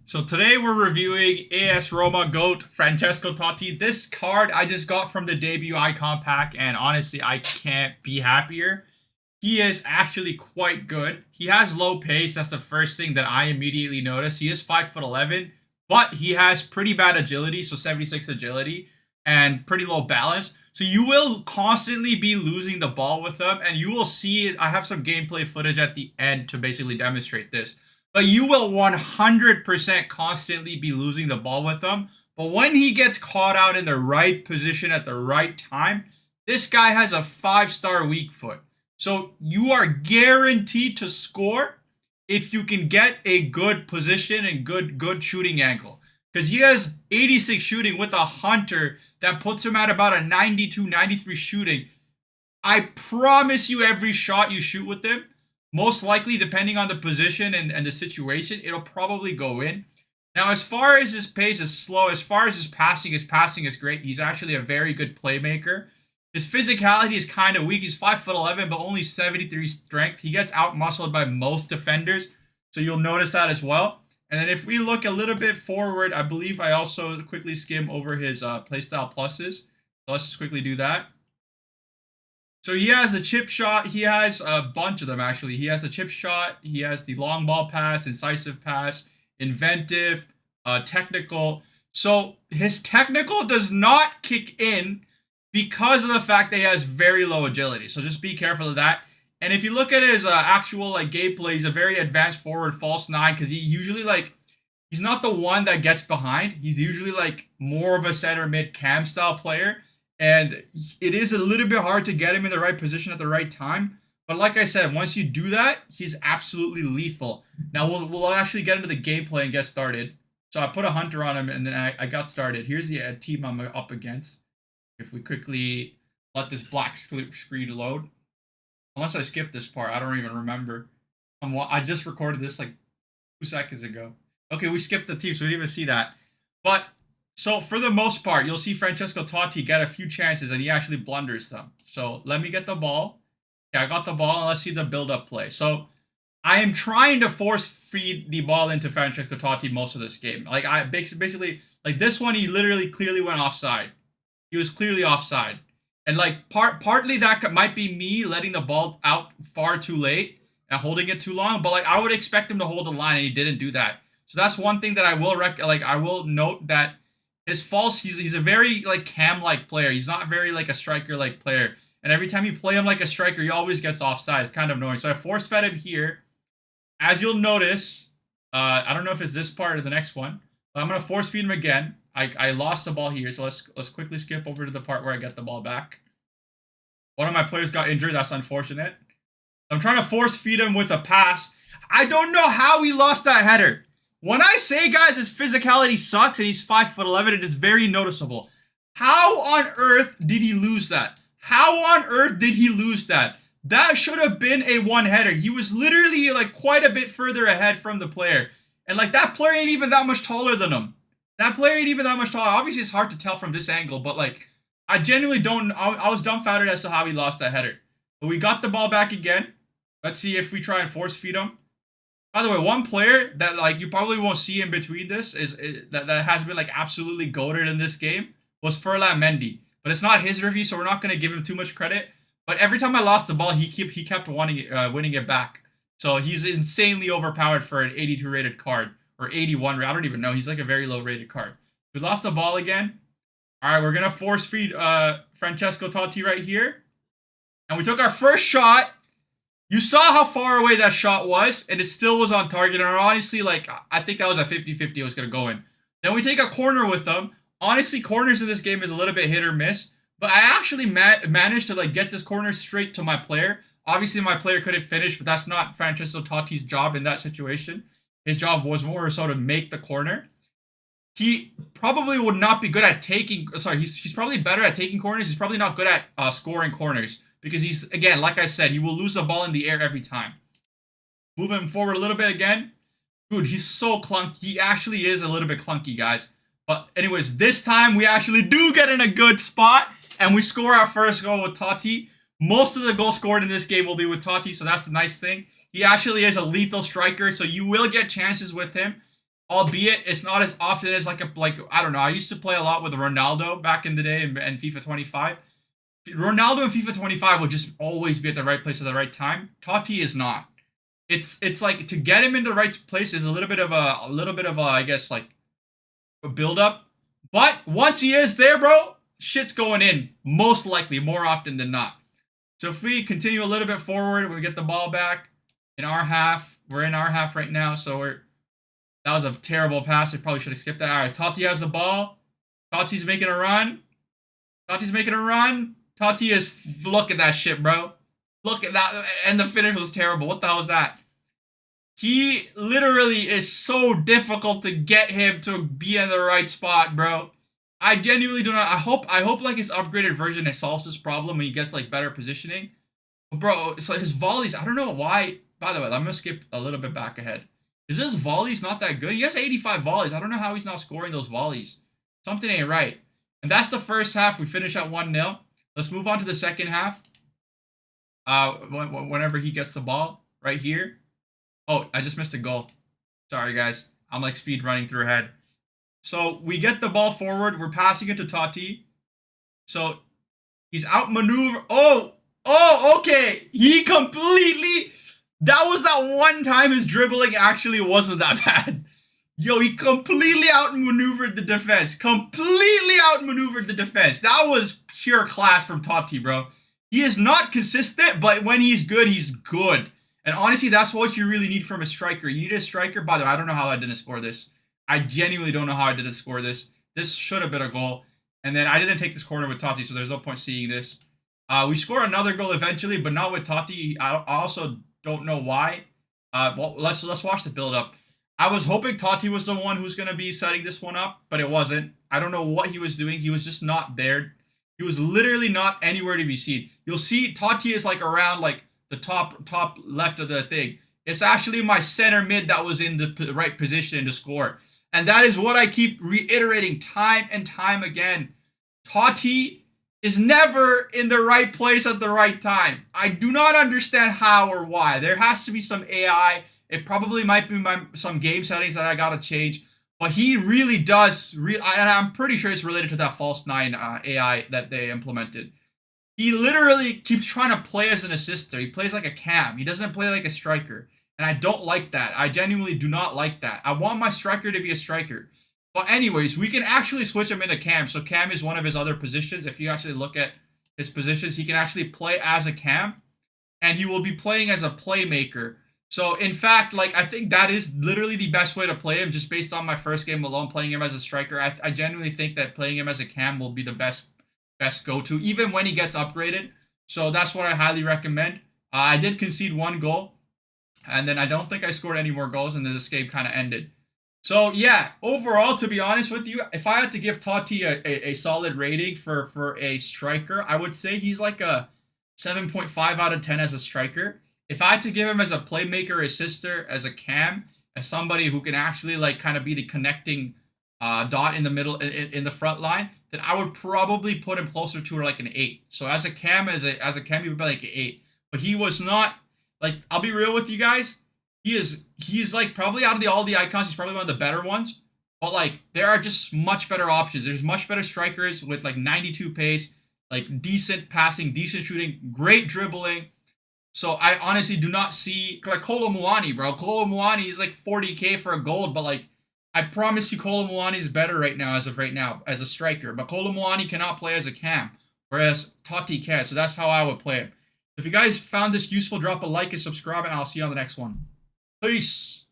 So today we're reviewing AS Roma GOAT Francesco Totti. This card I just got from the debut icon pack, and honestly, I can't be happier. He is actually quite good. He has low pace. That's the first thing that I immediately noticed. He is 5'11", but he has pretty bad agility, so 76 agility, and pretty low balance. So you will constantly be losing the ball with him, and you will see it. I have some gameplay footage at the end to basically demonstrate this. But you will 100% constantly be losing the ball with him. But when he gets caught out in the right position at the right time, this guy has a 5-star weak foot. So you are guaranteed to score if you can get a good position and good shooting angle. Because he has 86 shooting with a hunter that puts him at about a 92, 93 shooting. I promise you every shot you shoot with him, most likely, depending on the position and the situation, it'll probably go in. Now, as far as his pace is slow, as far as his passing is great. He's actually a very good playmaker. His physicality is kind of weak. He's 5'11", but only 73 strength. He gets out-muscled by most defenders, so you'll notice that as well. And then if we look a little bit forward, I believe I also quickly skim over his playstyle pluses. So let's just quickly do that. So he has a chip shot. He has a bunch of them, actually. He has a chip shot. He has the long ball pass, incisive pass, inventive, technical. So his technical does not kick in because of the fact that he has very low agility. So just be careful of that. And if you look at his actual gameplay, he's a very advanced forward false nine because he usually he's not the one that gets behind. He's usually more of a center mid cam style player. And it is a little bit hard to get him in the right position at the right time. But like I said, once you do that, he's absolutely lethal. Now, we'll actually get into the gameplay and get started. So I put a hunter on him, and then I got started. Here's the team I'm up against. If we quickly let this black screen load. Unless I skipped this part, I don't even remember. I just recorded this 2 seconds ago. Okay, we skipped the team, so we didn't even see that. But so for the most part, you'll see Francesco Totti get a few chances and he actually blunders them. So let me get the ball. Okay, I got the ball and let's see the build-up play. So I am trying to force feed the ball into Francesco Totti most of this game. I basically this one, he literally clearly went offside. He was clearly offside. And partly that might be me letting the ball out far too late and holding it too long. But I would expect him to hold the line and he didn't do that. So that's one thing that I will I will note that his false, he's a very cam-like player. He's not very a striker-like player. And every time you play him like a striker, he always gets offside. It's kind of annoying. So I force-fed him here. As you'll notice, I don't know if it's this part or the next one, but I'm going to force-feed him again. I lost the ball here, so let's quickly skip over to the part where I get the ball back. One of my players got injured. That's unfortunate. I'm trying to force-feed him with a pass. I don't know how he lost that header. When I say, guys, his physicality sucks and he's 5'11", it is very noticeable. How on earth did he lose that? How on earth did he lose that? That should have been a one-header. He was literally quite a bit further ahead from the player. And that player ain't even that much taller than him. That player ain't even that much taller. Obviously, it's hard to tell from this angle, but I genuinely don't. I was dumbfounded as to how he lost that header. But we got the ball back again. Let's see if we try and force feed him. By the way, one player that you probably won't see in between this that has been absolutely goated in this game was Ferland Mendy. But it's not his review, so we're not going to give him too much credit. But every time I lost the ball, he kept winning it back. So he's insanely overpowered for an 82 rated card. Or 81, I don't even know. He's a very low rated card. We lost the ball again. All right, we're going to force feed Francesco Totti right here. And we took our first shot. You saw how far away that shot was, and it still was on target. And honestly, I think that was a 50-50 it was going to go in. Then we take a corner with them. Honestly, corners in this game is a little bit hit or miss. But I actually managed to get this corner straight to my player. Obviously, my player couldn't finish, but that's not Francesco Totti's job in that situation. His job was more so to make the corner. He probably would not be good at taking... Sorry, he's probably better at taking corners. He's probably not good at scoring corners. Because he's, again, like I said, he will lose the ball in the air every time. Move him forward a little bit again. Dude, he's so clunky. He actually is a little bit clunky, guys. But anyways, this time we actually do get in a good spot. And we score our first goal with Totti. Most of the goals scored in this game will be with Totti, so that's the nice thing. He actually is a lethal striker, so you will get chances with him. albeit it's not as often as like I don't know. I used to play a lot with Ronaldo back in the day in FIFA 25. Ronaldo in FIFA 25 would just always be at the right place at the right time. Totti is not. It's like to get him in the right place is a little bit of a I guess like a build up. But once he is there, bro, shit's going in most likely more often than not. So if we continue a little bit forward, we get the ball back in our half. We're in our half right now, so that was a terrible pass. I probably should have skipped that. All right, Totti has the ball. Totti's making a run. Totti's making a run. Totti is... Look at that shit, bro. Look at that. And the finish was terrible. What the hell was that? He literally is so difficult to get him to be in the right spot, bro. I genuinely do not... I hope like his upgraded version solves this problem when he gets like better positioning. But bro, so his volleys... I don't know why... By the way, I'm going to skip a little bit back ahead. Is his volleys not that good? He has 85 volleys. I don't know how he's not scoring those volleys. Something ain't right. And that's the first half. We finish at 1-0. Let's move on to the second half. Whenever he gets the ball right here. Oh, I just missed a goal. Sorry, guys. I'm like speed running through ahead. So we get the ball forward. We're passing it to Totti. So he's outmaneuvered. Oh, okay. He completely... That was that one time his dribbling actually wasn't that bad. Yo, he completely outmaneuvered the defense. Completely outmaneuvered the defense. That was pure class from Totti, bro. He is not consistent, but when he's good, he's good. And honestly, that's what you really need from a striker. You need a striker. By the way, I don't know how I didn't score this. I genuinely don't know how I didn't score this. This should have been a goal. And then I didn't take this corner with Totti, so there's no point seeing this. We score another goal eventually, but not with Totti. I also don't know why. Well, let's watch the build-up. I was hoping Totti was the one who's going to be setting this one up, but it wasn't. I don't know what he was doing. He was just not there. He was literally not anywhere to be seen. You'll see Totti is like around like the top left of the thing. It's actually my center mid that was in the right position to score. And that is what I keep reiterating time and time again. Totti is never in the right place at the right time. I do not understand how or why. There has to be some AI. It probably might be some game settings that I gotta change. But he really does, and I'm pretty sure it's related to that false 9 AI that they implemented. He literally keeps trying to play as an assister. He plays like a cam. He doesn't play like a striker. And I don't like that. I genuinely do not like that. I want my striker to be a striker. But anyways, we can actually switch him into cam. So cam is one of his other positions. If you actually look at his positions, he can actually play as a cam. And he will be playing as a playmaker. So in fact, like I think that is literally the best way to play him. Just based on my first game alone, playing him as a striker. I genuinely think that playing him as a cam will be the best go-to. Even when he gets upgraded. So that's what I highly recommend. I did concede 1 goal. And then I don't think I scored any more goals. And then this game kind of ended. So yeah, overall, to be honest with you, if I had to give Totti a solid rating for a striker, I would say he's like a 7.5 out of 10 as a striker. If I had to give him as a playmaker, assister, as a cam, as somebody who can actually like kind of be the connecting dot in the middle, in the front line, then I would probably put him closer to like an 8. So as a cam, he would be like an 8. But he was not, like, I'll be real with you guys. He's like probably out of all the icons, he's probably one of the better ones. But like there are just much better options. There's much better strikers with like 92 pace, like decent passing, decent shooting, great dribbling. So I honestly do not see like Kolo Muani, bro. Kolo Muani is like 40k for a gold, but like I promise you Kolo Muani is better right now as a striker. But Kolo Muani cannot play as a cam, whereas Totti can. So that's how I would play him. If you guys found this useful, drop a like and subscribe, and I'll see you on the next one. Peace.